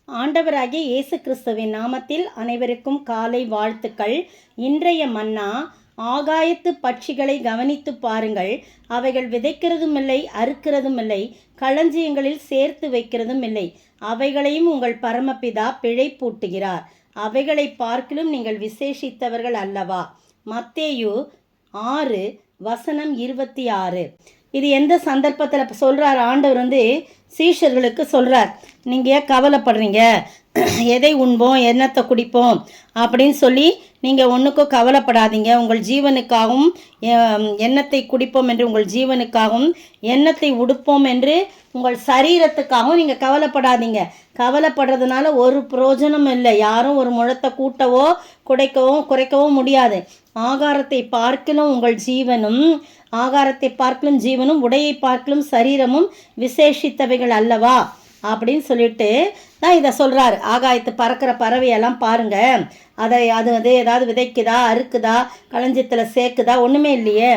ஆண்டவராகிய இயேசு கிறிஸ்துவின் நாமத்தில் அனைவருக்கும் காலை வாழ்த்துக்கள். இன்றைய மன்னா, ஆகாயத்து பட்சிகளை கவனித்து பாருங்கள். அவைகள் விதைக்கிறதும் இல்லை, அறுக்கிறதும் இல்லை, களஞ்சியங்களில் சேர்த்து வைக்கிறதும் இல்லை. அவைகளையும் உங்கள் பரமபிதா பிழைப்பூட்டுகிறார். அவைகளை பார்க்கிலும் நீங்கள் விசேஷித்தவர்கள் அல்லவா? மத்தேயு 6:26. இது எந்த சந்தர்ப்பத்தில் சொல்கிறார்? ஆண்டவர் சீஷர்களுக்கு சொல்கிறார், நீங்கள் கவலைப்படுறீங்க, எதை உண்போம், என்னத்தை குடிப்போம் அப்படின்னு சொல்லி நீங்கள் ஒன்றுக்கும் கவலைப்படாதீங்க. உங்கள் ஜீவனுக்காகவும் எண்ணத்தை குடிப்போம் என்று உங்கள் ஜீவனுக்காகவும், எண்ணத்தை உடுப்போம் என்று உங்கள் சரீரத்துக்காகவும் நீங்கள் கவலைப்படாதீங்க. கவலைப்படுறதுனால ஒரு பிரயோஜனம் இல்லை. யாரும் ஒரு முழத்தை கூட்டவோ குறைக்கவோ முடியாது. ஆகாரத்தை பார்க்கிலும் உங்கள் ஜீவனும், ஆகாரத்தை பார்க்கலும் ஜீவனும், உடையை பார்க்கலும் சரீரமும் விசேஷித்தவைகள் அல்லவா அப்படின்னு சொல்லிட்டு தான் இதை சொல்கிறார். ஆகாயத்து பறக்கிற பறவையெல்லாம் பாருங்கள், அது ஏதாவது விதைக்குதா, அறுக்குதா, களஞ்சியத்தில் சேர்க்குதா? ஒன்றுமே இல்லையே.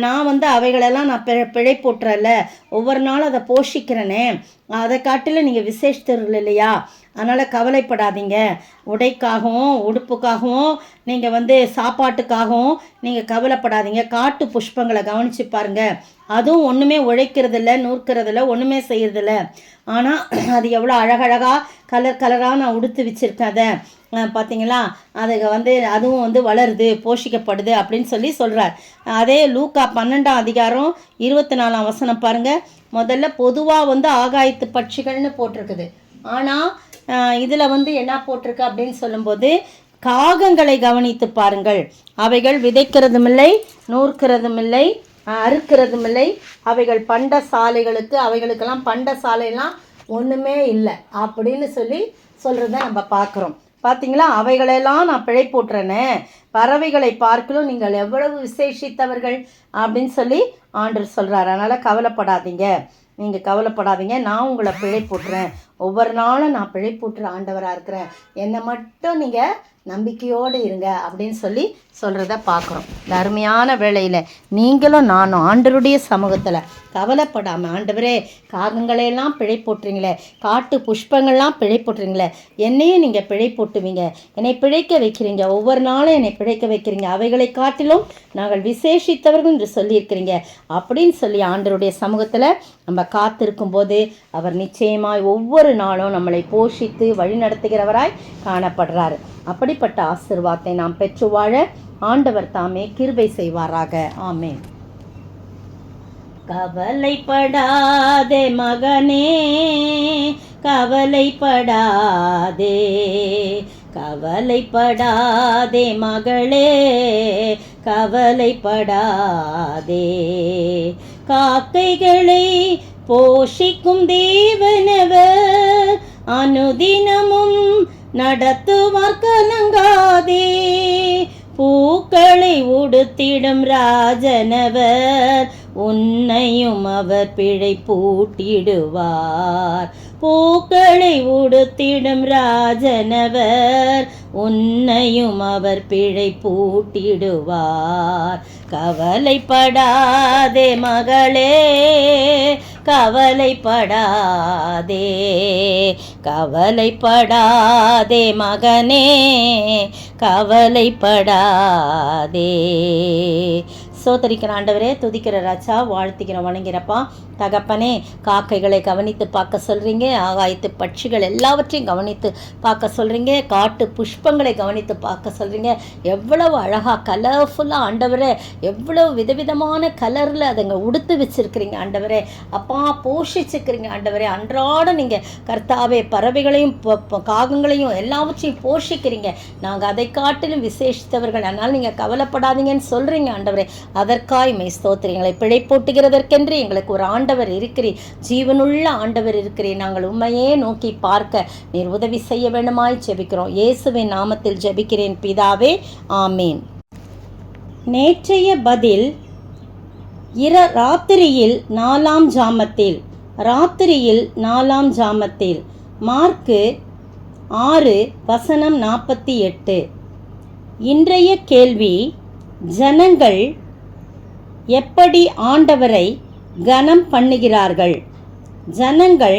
நான் அவைகளெல்லாம் நான் பிழைப்பூட்டுறல, ஒவ்வொரு நாளும் அதை போஷிக்கிறேனே, அதை காட்டிலும் நீங்கள் விசேஷத்தர்கள் இல்லையா? அதனால் கவலைப்படாதீங்க. உடைக்காகவும் உடுப்புக்காகவும் நீங்கள் சாப்பாட்டுக்காகவும் நீங்கள் கவலைப்படாதீங்க. காட்டு புஷ்பங்களை கவனித்து பாருங்கள். அதுவும் ஒன்றுமே உழைக்கிறதில்ல, நூற்கிறதில்ல, ஒன்றுமே செய்கிறதில்ல. ஆனால் அது எவ்வளோ அழகழகாக கலராக நான் உடுத்து வச்சுருக்கேன். அதை பார்த்தீங்களா? அதுக்கு அதுவும் வளருது, போஷிக்கப்படுது அப்படின்னு சொல்லி சொல்கிறார். அதே லூக்கா 12:24 பாருங்கள். முதல்ல பொதுவாக ஆகாயத்து பட்சிகள்னு போட்டிருக்குது. ஆனால் இதில் என்ன போட்டிருக்கு அப்படின்னு சொல்லும்போது, காகங்களை கவனித்து பாருங்கள். அவைகள் விதைக்கிறதும் இல்லை, நூற்கிறதும் இல்லை, அறுக்கிறதும் இல்லை. அவைகள் பண்ட சாலைகளுக்கு, அவைகளுக்கெல்லாம் பண்ட சாலையெல்லாம் ஒன்றுமே இல்லை அப்படின்னு சொல்கிறத நம்ம பார்க்குறோம். பார்த்தீங்களா? அவைகளெல்லாம் நான் பிழைப்பூட்டுறேனே, பறவைகளை பார்க்கலும் நீங்கள் எவ்வளவு விசேஷித்தவர்கள் அப்படின்னு சொல்லி ஆண்டவர் சொல்கிறார். அதனால் கவலைப்படாதீங்க, நீங்கள் கவலைப்படாதீங்க. நான் உங்களை பிழைப்பூட்டுறேன். ஒவ்வொரு நாளும் நான் பிழைப்பூட்டுற ஆண்டவராக இருக்கிறேன். என்னை மட்டும் நீங்கள் நம்பிக்கையோடு இருங்க அப்படின்னு சொல்கிறத பார்க்குறோம். இந்த அருமையான வேளையில் நீங்களும் நானும் ஆண்டவருடைய சமூகத்தில் கவலைப்படாமல், ஆண்டவரே காகங்களையெல்லாம் பிழைப்போட்டுறீங்களே, காட்டு புஷ்பங்கள்லாம் பிழைப்போட்டுறீங்களே, என்னையும் நீங்கள் பிழைப்போட்டுவீங்க, என்னை பிழைக்க வைக்கிறீங்க, ஒவ்வொரு நாளும் என்னை பிழைக்க வைக்கிறீங்க, அவைகளை காட்டிலும் நாங்கள் விசேஷித்தவர்கள் என்று சொல்லியிருக்கிறீங்க அப்படின்னு சொல்லி ஆண்டவருடைய சமூகத்தில் நம்ம காத்திருக்கும் போது அவர் நிச்சயமாய் ஒவ்வொரு நாளும் நம்மளை போஷித்து வழிநடத்துகிறவராய் காணப்படுறார். அப்படிப்பட்ட ஆசீர்வாதத்தை நாம் பெற்று வாழ ஆண்டவர் தாமே கிருபை செய்வாராக. ஆமென். கவலைப்படாதே மகனே, கவலைப்படாதே, கவலைப்படாதே மகளே, கவலைப்படாதே. காக்கைகளை போஷிக்கும் தேவனவர் அனுதினமும் நடத்துவார், கலங்காதே. பூக்களை உடுத்திடும் ராஜனவர் உன்னையும் அவர் பிழைப்பூட்டிடுவார். பூக்களை உடுத்திடும் ராஜனவர் உன்னையும் அவர் பிழைப்பூட்டிடுவார். கவலைப்படாதே மகளே, கவலைப்படாதே, கவலைப்படாதே மகனே, கவலைப்படாதே. சோதரிக்கிற ஆண்டவரே, துதிக்கிற ராஜா, வாழ்த்திக்கிற வணங்கிறப்பா தகப்பனே. காக்கைகளை கவனித்து பார்க்க சொல்கிறீங்க, ஆகாயத்து பட்சிகள் எல்லாவற்றையும் கவனித்து பார்க்க சொல்கிறீங்க, காட்டு புஷ்பங்களை கவனித்து பார்க்க சொல்கிறீங்க. எவ்வளவு அழகாக கலர்ஃபுல்லாக ஆண்டவரே, எவ்வளவு விதவிதமான கலரில் அதுங்க உடுத்து வச்சுருக்கிறீங்க ஆண்டவரே. அப்பா போஷிச்சுக்கிறீங்க ஆண்டவரே. அன்றாட நீங்கள் கர்த்தாவே பறவைகளையும் காகங்களையும் எல்லாவற்றையும் போஷிக்கிறீங்க. நாங்கள் அதை காட்டிலும் விசேஷித்தவர்கள், அதனால் நீங்கள் கவலைப்படாதீங்கன்னு சொல்கிறீங்க ஆண்டவரே. அதற்காய் மெய் ஸ்தோத்திரங்களை பிழைப்போட்டுகிறதற்கென்று எங்களுக்கு ஒரு ஆண்டவர் இருக்கிறீர், ஜீவனுள்ள ஆண்டவர் இருக்கிறீர். நாங்கள் உண்மையே நோக்கி பார்க்க நீர் உதவி செய்ய வேண்டுமாய் ஜெபிக்கிறோம். இயேசுவின் நாமத்தில் ஜெபிக்கிறேன் பிதாவே, ஆமீன். நேற்றைய பதில் ராத்திரியில் 4ஆம் ஜாமத்தில் மார்க்கு 6:48. இன்றைய கேள்வி, ஜனங்கள் எப்படி ஆண்டவரை கனம் பண்ணுகிறார்கள்? ஜனங்கள்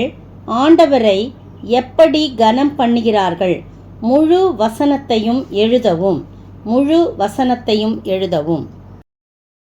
ஆண்டவரை எப்படி கனம் பண்ணுகிறார்கள். முழு வசனத்தையும் எழுதவும். முழு வசனத்தையும் எழுதவும்.